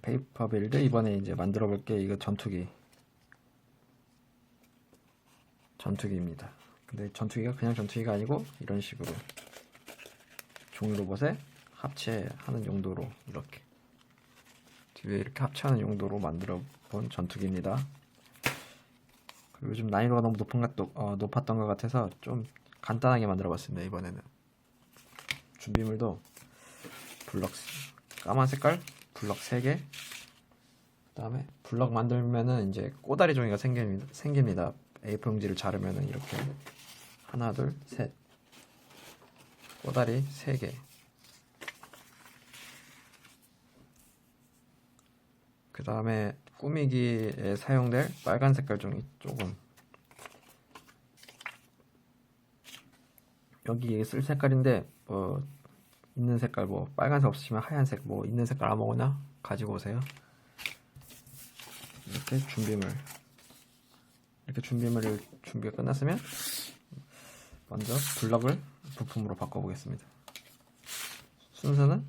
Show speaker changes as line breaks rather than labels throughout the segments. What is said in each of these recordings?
페이퍼 빌드. 이번에 이제 만들어 볼게. 이거 전투기입니다. 근데 전투기가 그냥 전투기가 아니고 이런 식으로 종이 로봇에 합체하는 용도로 이렇게 뒤에 이렇게 합체하는 용도로 만들어 본 전투기입니다. 그리고 요즘 난이도가 너무 높았던 것 같아서 좀 간단하게 만들어 봤습니다. 이번에는 준비물도 블럭 까만 색깔 블럭 3개, 그 다음에 블럭 만들면은 이제 꼬다리 종이가 생깁니다. A4 용지를 자르면은 이렇게 하나 둘 셋 꼬다리 3개, 그 다음에 꾸미기에 사용될 빨간 색깔 종이 조금, 여기 쓸 색깔인데 뭐 있는 색깔 뭐 빨간색 없으시면 하얀색 뭐 있는 색깔 아무거나 가지고 오세요. 이렇게 준비가 끝났으면 먼저 블럭을 부품으로 바꿔보겠습니다. 순서는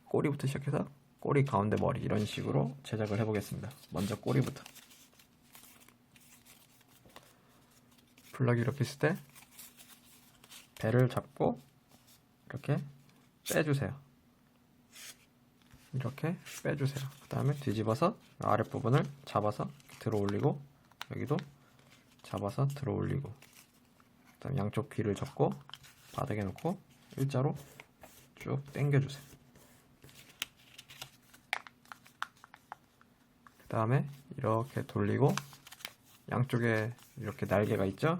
꼬리부터 시작해서 꼬리 가운데 머리 이런 식으로 제작을 해보겠습니다. 먼저 꼬리부터. 블럭이 이렇게 있을 때 배를 잡고 이렇게 빼주세요. 이렇게 빼주세요. 그 다음에 뒤집어서 아랫부분을 잡아서 들어 올리고, 여기도 잡아서 들어 올리고, 그 다음 양쪽 귀를 접고 바닥에 놓고 일자로 쭉 당겨주세요. 그 다음에 이렇게 돌리고 양쪽에 이렇게 날개가 있죠?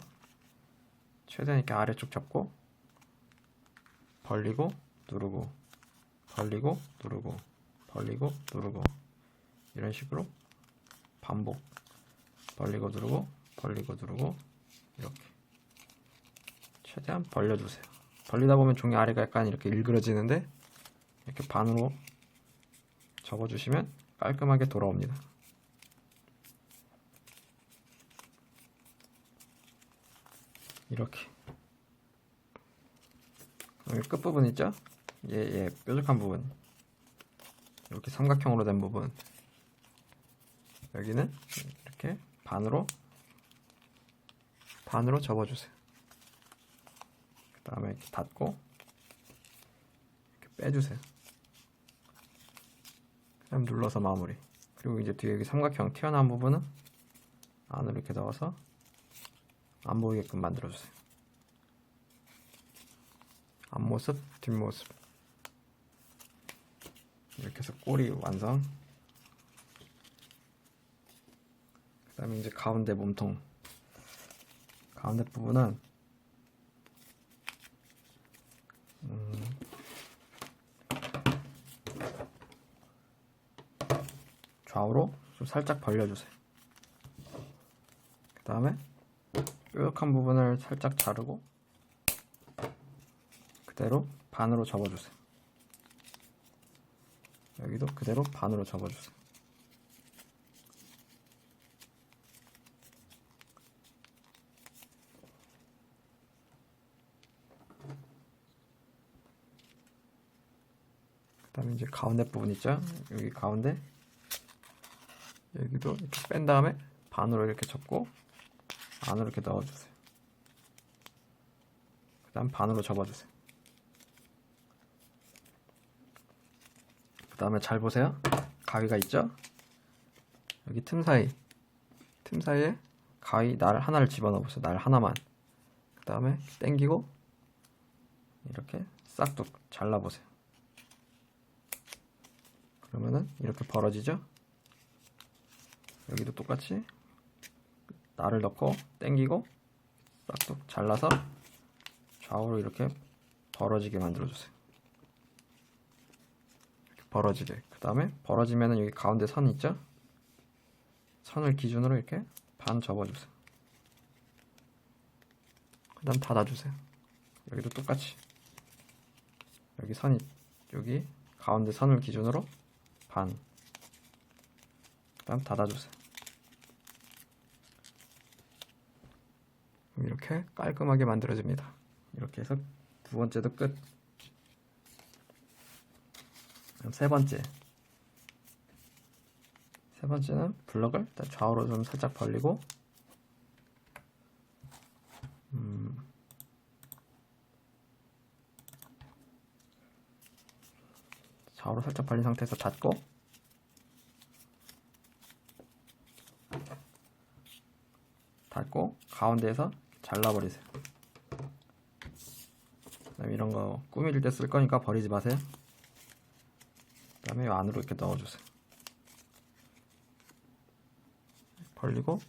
최대한 이렇게 아래쪽 잡고 벌리고 누르고 벌리고 누르고 벌리고 누르고 이런 식으로 반복, 벌리고 누르고 벌리고 누르고 이렇게 최대한 벌려주세요. 벌리다 보면 종이 아래가 약간 이렇게 일그러지는데 이렇게 반으로 접어주시면 깔끔하게 돌아옵니다. 이렇게. 여기 끝부분 있죠? 뾰족한 부분, 이렇게 삼각형으로 된 부분, 여기는 이렇게 반으로 접어주세요. 그 다음에 이렇게 닫고 이렇게 빼주세요. 그다음 눌러서 마무리. 그리고 이제 뒤에 여기 삼각형 튀어나온 부분은 안으로 이렇게 넣어서 안 보이게끔 만들어주세요. 앞모습, 뒷모습. 이렇게 해서 꼬리 완성. 그 다음에 이제 가운데 몸통. 가운데 부분은 좌우로 좀 살짝 벌려주세요. 그 다음에 뾰족한 부분을 살짝 자르고 그대로 반으로 접어주세요. 여기도 그대로 반으로 접어주세요. 그 다음에 이제 가운데 부분 있죠? 여기 가운데 여기도 이렇게 뺀 다음에 반으로 이렇게 접고 안으로 이렇게 넣어주세요. 그 다음 반으로 접어주세요. 그 다음에 잘 보세요. 가위가 있죠? 여기 틈 사이에 가위 날 하나를 집어넣어 보세요. 날 하나만. 그 다음에 당기고 이렇게 싹둑 잘라보세요. 그러면은 이렇게 벌어지죠? 여기도 똑같이 날을 넣고 당기고 싹둑 잘라서 좌우로 이렇게 벌어지게 만들어주세요. 이렇게 벌어지게. 그 다음에 벌어지면은 여기 가운데 선 있죠? 선을 기준으로 이렇게 반 접어주세요. 그 다음 닫아주세요. 여기도 똑같이 여기 가운데 선을 기준으로 반, 그 다음 닫아주세요. 이렇게 깔끔하게 만들어집니다. 이렇게 해서 두 번째도 끝. 그럼 세 번째 세 번째는 블럭을 일단 좌우로 좀 살짝 벌리고 좌우로 살짝 벌린 상태에서 닫고 가운데에서 잘라버리세요. 그다음에 이런 거 꾸밀 때 쓸 거니까 버리지 마세요. 그다음에 이 안으로 이렇게 넣어주세요. 벌리고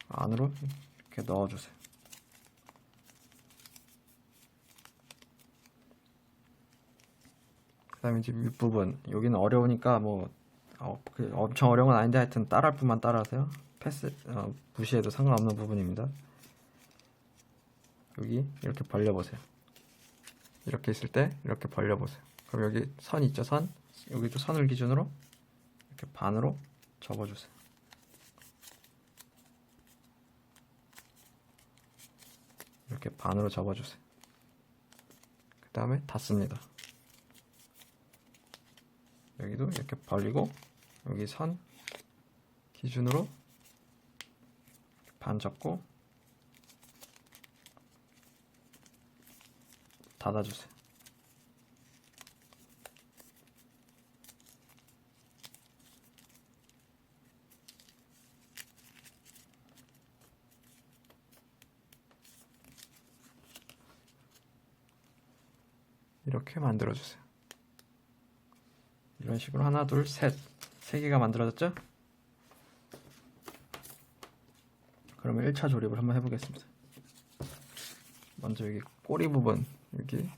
안으로 이렇게 넣어주세요. 그 다음에 이제 윗부분, 여기는 어려우니까 뭐 엄청 어려운 건 아닌데 하여튼 따라할 뿐만 따라하세요. 무시해도 상관없는 부분입니다. 여기 이렇게 벌려보세요. 이렇게 있을 때 이렇게 벌려보세요. 그럼 여기 선 있죠? 선? 여기도 선을 기준으로 이렇게 반으로 접어주세요. 이렇게 반으로 접어주세요. 그 다음에 닫습니다. 여기도 이렇게 벌리고 여기 선 기준으로 반 접고 닫아주세요. 이렇게 만들어주세요. 이런 식으로 하나, 둘, 셋, 세 개가 만들어졌죠? 그러면 1차 조립을 한번 해보겠습니다. 먼저 여기 꼬리 부분, 여기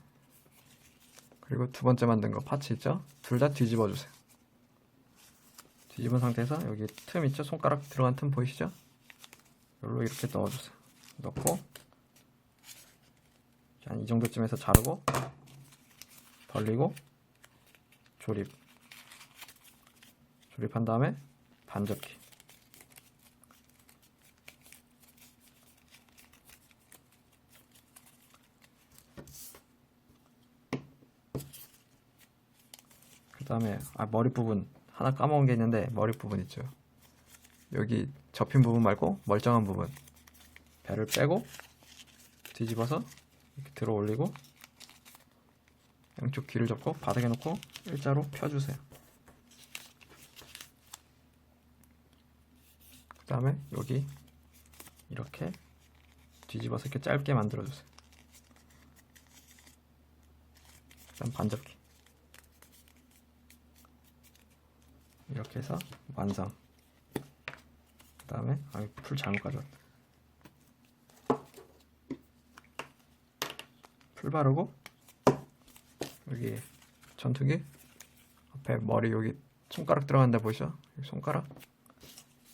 그리고 두 번째 만든 거 파츠 있죠? 둘 다 뒤집어 주세요. 뒤집은 상태에서 여기 틈 있죠? 손가락 들어간 틈 보이시죠? 여기로 이렇게 넣어주세요. 넣고 한 이 정도쯤에서 자르고 벌리고 조립한 다음에 반접기. 그 다음에 머리 부분 하나 까먹은 게 있는데, 머리 부분 있죠? 여기 접힌 부분 말고 멀쩡한 부분, 배를 빼고 뒤집어서 이렇게 들어 올리고 양쪽 귀를 접고 바닥에 놓고 일자로 펴주세요. 그 다음에 여기 이렇게 뒤집어서 이렇게 짧게 만들어주세요. 그 다음 반접기. 이렇게 해서 완성. 그 다음에 풀 잘못 가져왔다. 풀 바르고 여기 전투기 앞에 머리 여기 손가락 들어간 데 보이죠? 여기 손가락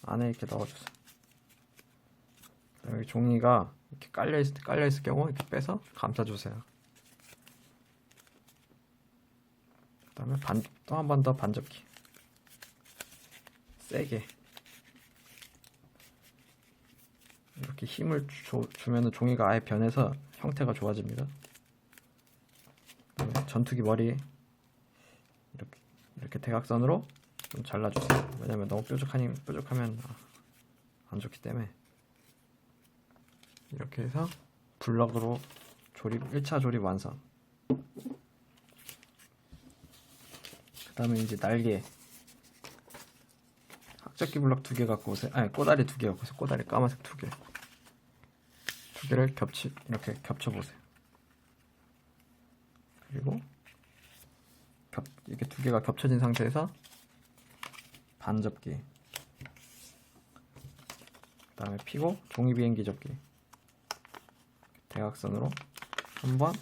안에 이렇게 넣어주세요. 여기 종이가 이렇게 깔려있을 경우 이렇게 빼서 감싸주세요. 그 다음에 또 한 번 더 반접기. 세게 이렇게 힘을 주면 종이가 아예 변해서 형태가 좋아집니다. 전투기 머리 이렇게 대각선으로 좀 잘라주세요. 왜냐면 너무 뾰족하면 안 좋기 때문에. 이렇게 해서 블럭으로 1차 조립 완성. 그 다음에 이제 날개, 학접기 블럭 2개 갖고 오세요. 꼬다리 2개 갖고 오세요. 꼬다리 까만색 2개. 2개를 이렇게 겹쳐보세요. 그리고 이렇게 2개가 겹쳐진 상태에서 반접기, 그 다음에 피고 종이 비행기 접기. 대각선으로 한 번,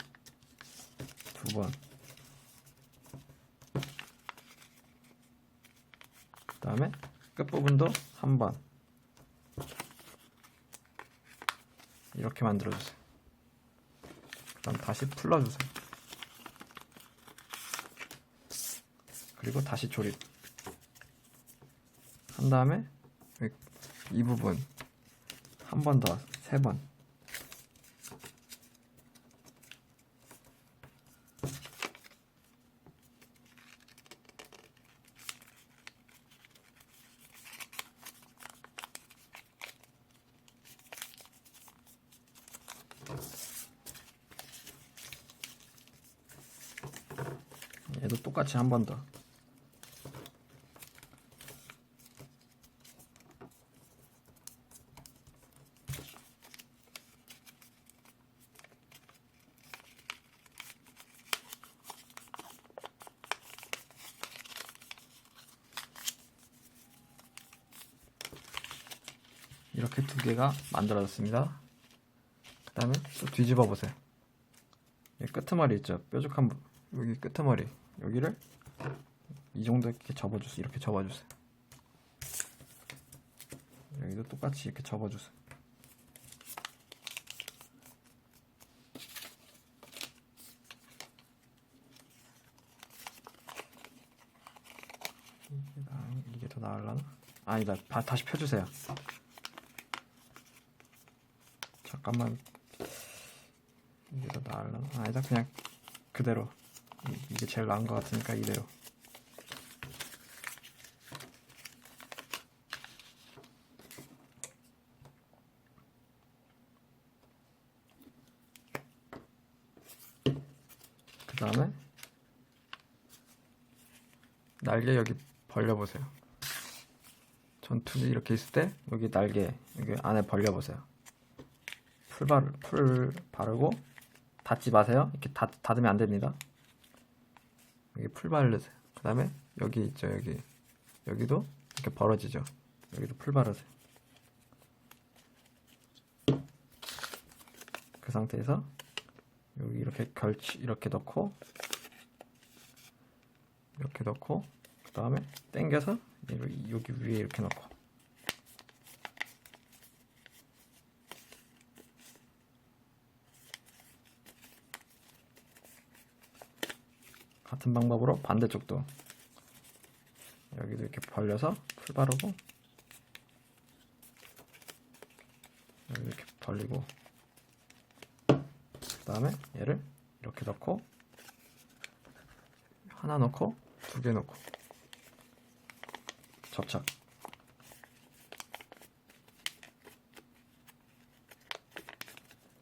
두 번, 그 다음에 끝부분도 한 번. 이렇게 만들어주세요. 그 다음 다시 풀러주세요. 그리고 다시 조립 한 다음에 이 부분 한 번 더, 3번. 얘도 똑같이 한 번 더. 이렇게 두 개가 만들어졌습니다. 그 다음에 또 뒤집어 보세요. 여기 끄트머리 있죠? 뾰족한 여기 끄트머리, 여기를 이 정도 이렇게 접어주세요. 이렇게 접어주세요. 여기도 똑같이 이렇게 접어주세요. 이게 더 나으려나? 아니다. 다시 펴주세요. 잠깐만. 이게 더 나으려나? 아니다. 그냥 그대로. 이게 제일 나은 것 같으니까 이대로. 그 다음에 날개 여기 벌려보세요. 전투기 이렇게 있을 때 여기 날개 여기 안에 벌려보세요. 풀 바르고 닫지 마세요. 이렇게 닫으면 안 됩니다. 여기 풀 바르세요. 그 다음에 여기 있죠. 여기도 이렇게 벌어지죠. 여기도 풀 바르세요. 그 상태에서 여기 이렇게 이렇게 넣고 그 다음에 당겨서 여기 위에 이렇게 넣고 같은 방법으로 반대쪽도 여기도 이렇게 벌려서 풀 바르고 여기 이렇게 벌리고 그 다음에 얘를 이렇게 넣고 하나 넣고 두 개 넣고 접착.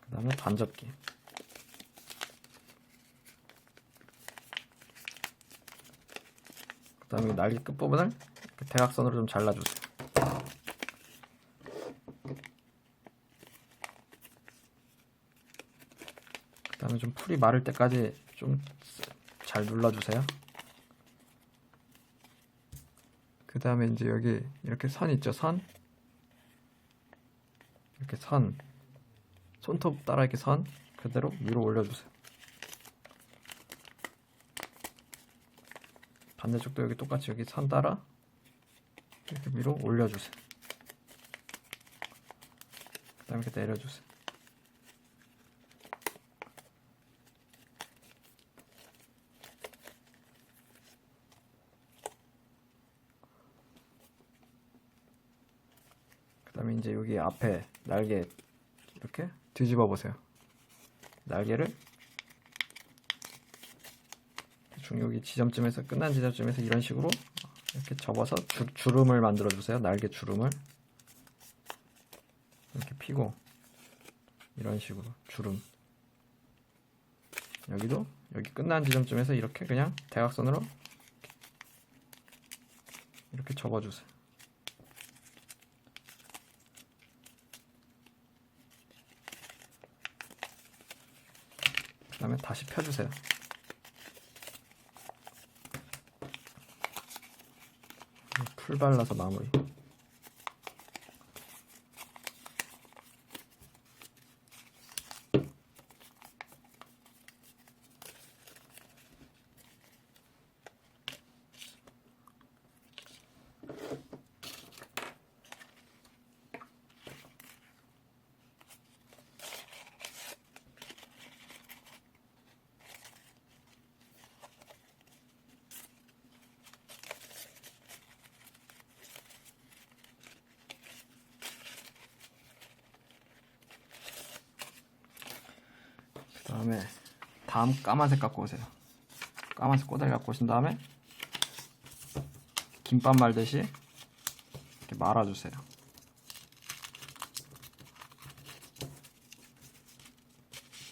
그 다음에 반접기. 그 다음에 날개 끝부분을 대각선으로 좀 잘라주세요. 그 다음에 좀 풀이 마를 때까지 좀 잘 눌러주세요. 그 다음에 이제 여기 이렇게 선 있죠? 이렇게 손톱 따라 이렇게 선 그대로 위로 올려주세요. 반대쪽도 여기 똑같이 여기 선 따라 이렇게 위로 올려주세요. 그 다음에 이렇게 내려주세요. 그 다음에 이제 여기 앞에 날개 이렇게 뒤집어 보세요. 날개를 대충 여기 지점쯤에서 끝난 지점쯤에서 이런 식으로 이렇게 접어서 주름을 만들어 주세요. 날개 주름을 이렇게 피고 이런 식으로 주름. 여기도 여기 끝난 지점쯤에서 이렇게 그냥 대각선으로 이렇게 접어 주세요. 그 다음에 다시 펴주세요. 풀 발라서 마무리. 다음 까만색 갖고 오세요. 까만색 꼬다리 갖고 오신 다음에 김밥 말듯이 이렇게 말아주세요.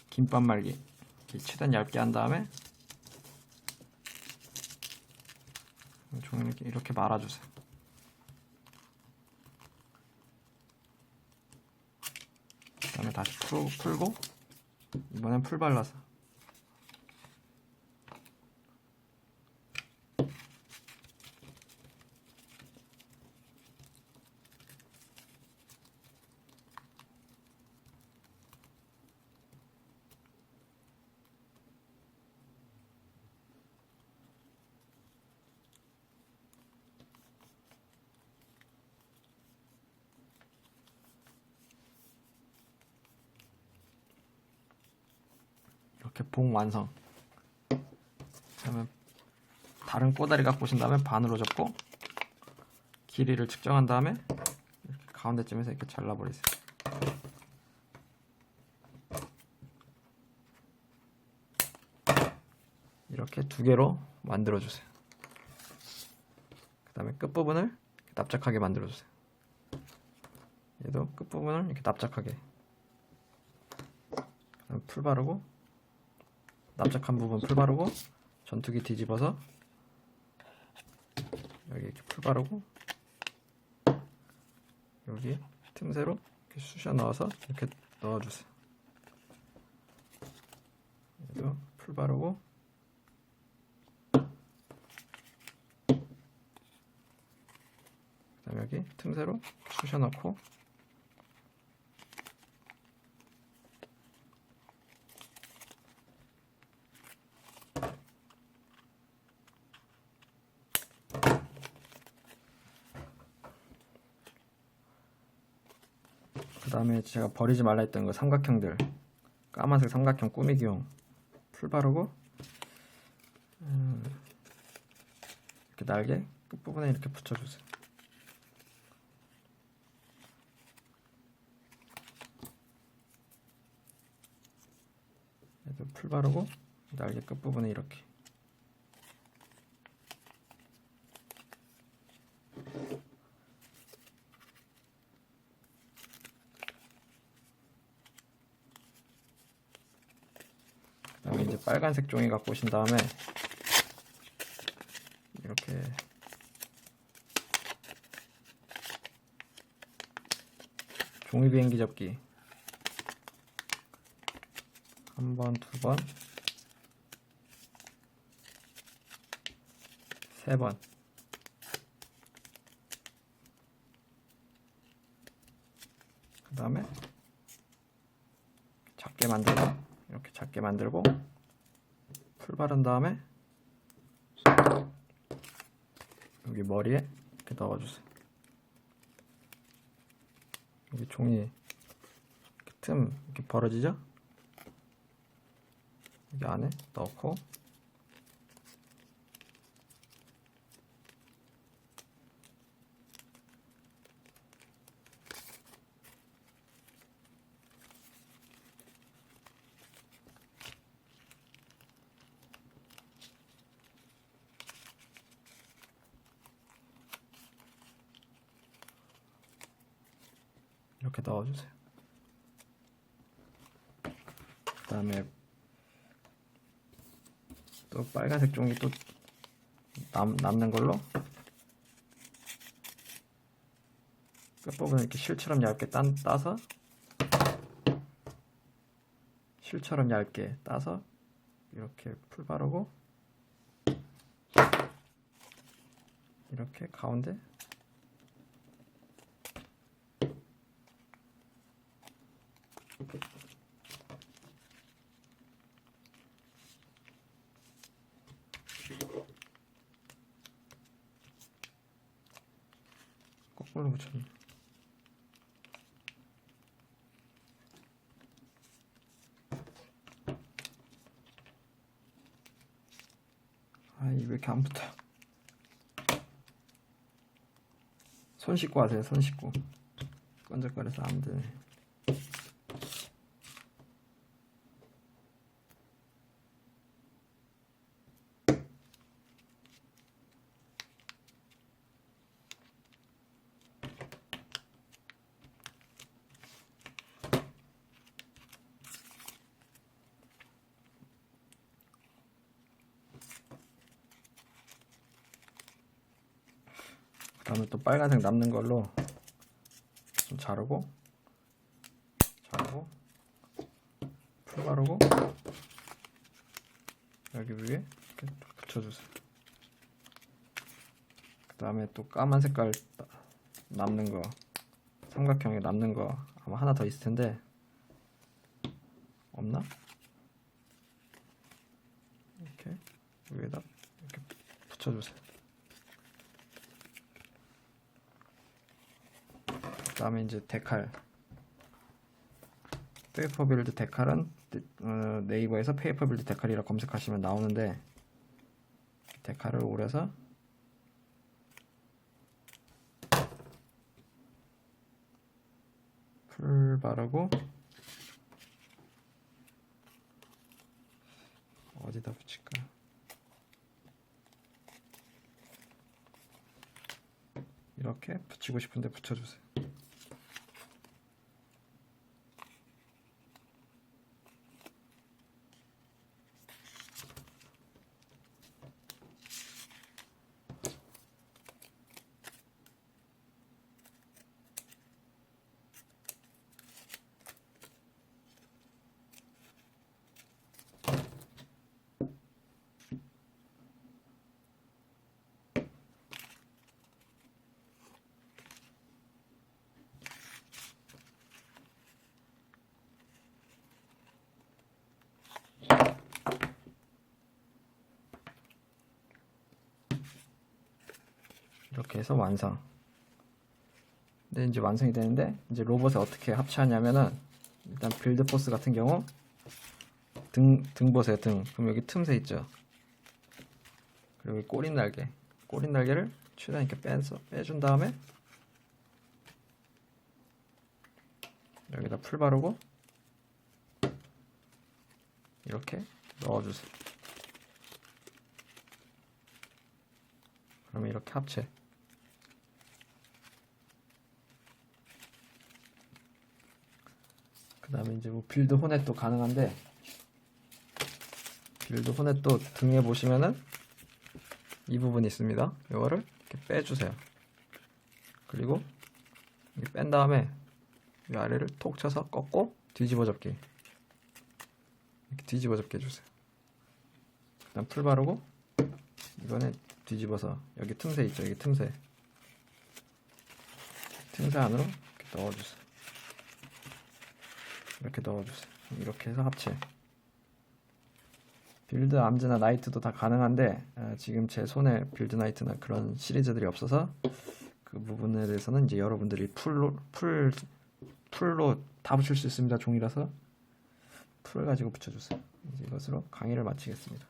김밥 말기 최대한 얇게 한 다음에 종이를 이렇게 말아주세요. 그 다음에 다시 풀고 이번엔 풀 발라서 이렇게 봉 완성. 그러면 다른 꼬다리 갖고 오신 다음에 반으로 접고 길이를 측정한 다음에 이렇게 가운데쯤에서 이렇게 잘라버리세요. 이렇게 두 개로 만들어주세요. 그 다음에 끝부분을 납작하게 만들어주세요. 얘도 끝부분을 이렇게 납작하게. 그다음에 풀 바르고 납작한 부분 풀 바르고 전투기 뒤집어서 여기 이렇게 풀 바르고 여기 틈새로 이렇게 쑤셔 넣어서 이렇게 넣어주세요. 얘도 풀 바르고 그다음에 여기 틈새로 쑤셔 넣고 그 다음에 제가 버리지 말라 했던 거 삼각형들 까만색 삼각형 꾸미기용 풀 바르고 이렇게 날개 끝부분에 이렇게 붙여주세요. 얘도 풀 바르고 날개 끝부분에 이렇게 그다음에 이제 빨간색 종이 갖고 오신 다음에 이렇게 종이 비행기 접기 한 번, 두 번, 세 번. 그 다음에 작게 만들고 이렇게 작게 만들고 풀 바른 다음에 여기 머리에 이렇게 넣어주세요. 여기 종이 이렇게 틈 이렇게 벌어지죠? 여기 안에 넣고 이렇게 넣어주세요. 그 다음에 또 빨간색 종이 또 남는 걸로 끝부분을 이렇게 실처럼 얇게 따서 실처럼 얇게 따서 이렇게 풀 바르고 이렇게 가운데 거꾸로 붙였네. 아, 이게 왜 이렇게 안 붙어요? 손 씻고 하세요. 손 씻고. 끈적거려서 안 되네. 다음에 또 빨간색 남는 걸로 좀 자르고 풀 바르고 여기 위에 이렇게 붙여주세요. 그 다음에 또 까만 색깔 남는 거, 삼각형에 남는 거 아마 하나 더 있을 텐데 없나? 이렇게 위에다 이렇게 붙여주세요. 그 다음에 이제 데칼, 페이퍼 빌드 데칼은 네이버에서 페이퍼 빌드 데칼이라 검색하시면 나오는데, 데칼을 오려서 풀 바르고 어디다 붙일까? 이렇게 붙이고 싶은데 붙여주세요. 이렇게 해서 완성. 근데 이제 완성이 되는데, 이제 로봇에 어떻게 합체하냐면은, 일단 빌드 포스 같은 경우 등 보세요. 등. 그럼 여기 틈새 있죠. 그리고 이 꼬린 날개를 최대한 이렇게 빼준 다음에 여기다 풀 바르고 이렇게 넣어주세요. 그러면 이렇게 합체. 그 다음에 이제 뭐 빌드 호넷도 가능한데, 빌드 호넷도 등에 보시면은 이 부분이 있습니다. 이거를 이렇게 빼주세요. 그리고 이렇게 뺀 다음에 이 아래를 톡 쳐서 꺾고 뒤집어 접기, 이렇게 뒤집어 접기 해주세요. 그 다음 풀 바르고 이번에 뒤집어서 여기 틈새 있죠. 여기 틈새 안으로 이렇게 넣어주세요. 이렇게 넣어주세요. 이렇게 해서 합체. 빌드 암즈나 나이트도 다 가능한데, 지금 제 손에 빌드 나이트나 그런 시리즈들이 없어서 그 부분에 대해서는 이제 여러분들이 풀로 다 붙일 수 있습니다. 종이라서 풀을 가지고 붙여주세요. 이제 이것으로 강의를 마치겠습니다.